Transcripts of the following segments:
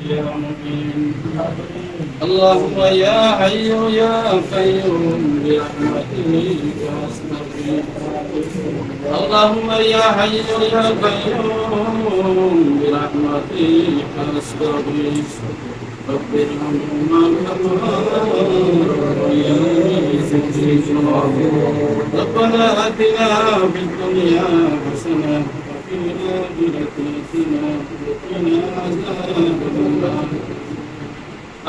يا مبين اللهم يا حي يا قيوم برحمتك أستغيث اللهم يا حي يا قيوم برحمتك أستغيث رب ارحمهما كما ربياني صغيرا ربنا آتنا في الدنيا حسنة وفي الآخرة حسنة وقنا عذاب النار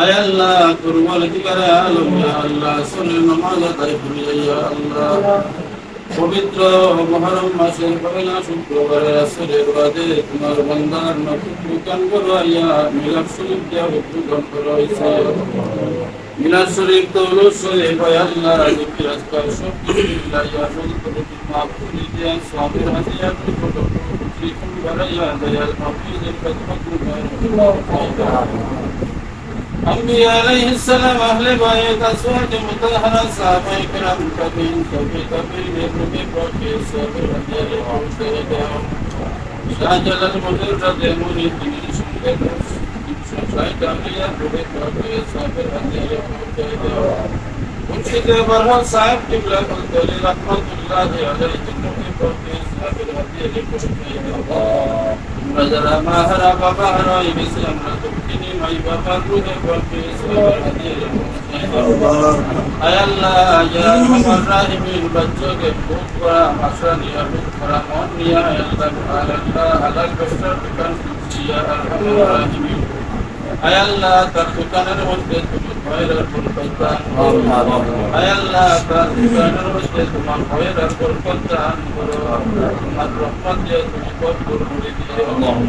আয় আল্লাহ তোর মালিকারে আলম ইয়া আল্লাহ শুনে নামাজ আদায় করি ইয়া আল্লাহ পবিত্র মুহররম মাসের পহেলা শুক্রবারে আসরের বাদে তোমার বান্দার নফল কান করো ইয়া মিলাদ শরীফ দিয়া উদ্বোধন করো ইয়া মিলাদ শরীফ দৌলত শরীফ ইয়া আল্লাহ জিকির আজকার সব কিছু ইয়া বলতে মাফ করে দিয়া সবের হাদিয়া করে ফটো শ্রীকুল বারাইয়া দয়াল হাফিজের খেদমত করো أنبياء عليه السلام أهل بيت أزواج مطهرة صحابة كرام تابعين تابعين نبي بروكي صابر هدير وعشرة شاجل المدير رضي مريد من شنكر شاهد أنبياء نبي بروكي صابر هدير وعشرة مرشد برهان صاحب قبلة الدولي رحمة الله عليه نبي بروكي صابر هدير وعشرة Raja Mahara Baba Harai Bislam Ratukini Mai Baba Ruhe Bapis Ayallah Ya Rahman Rahimin Bachcho ke Bukra Masraniya Bukra Moniya Ayallah Halal Bashar Tukan Siya Rahman Rahimin Ayallah Tartukanar Mudde Tuman Khairar Kulkatan Ayallah Tartukanar Mudde Tuman Khairar Kulkatan Rahmat Ya Tuman Kulkatan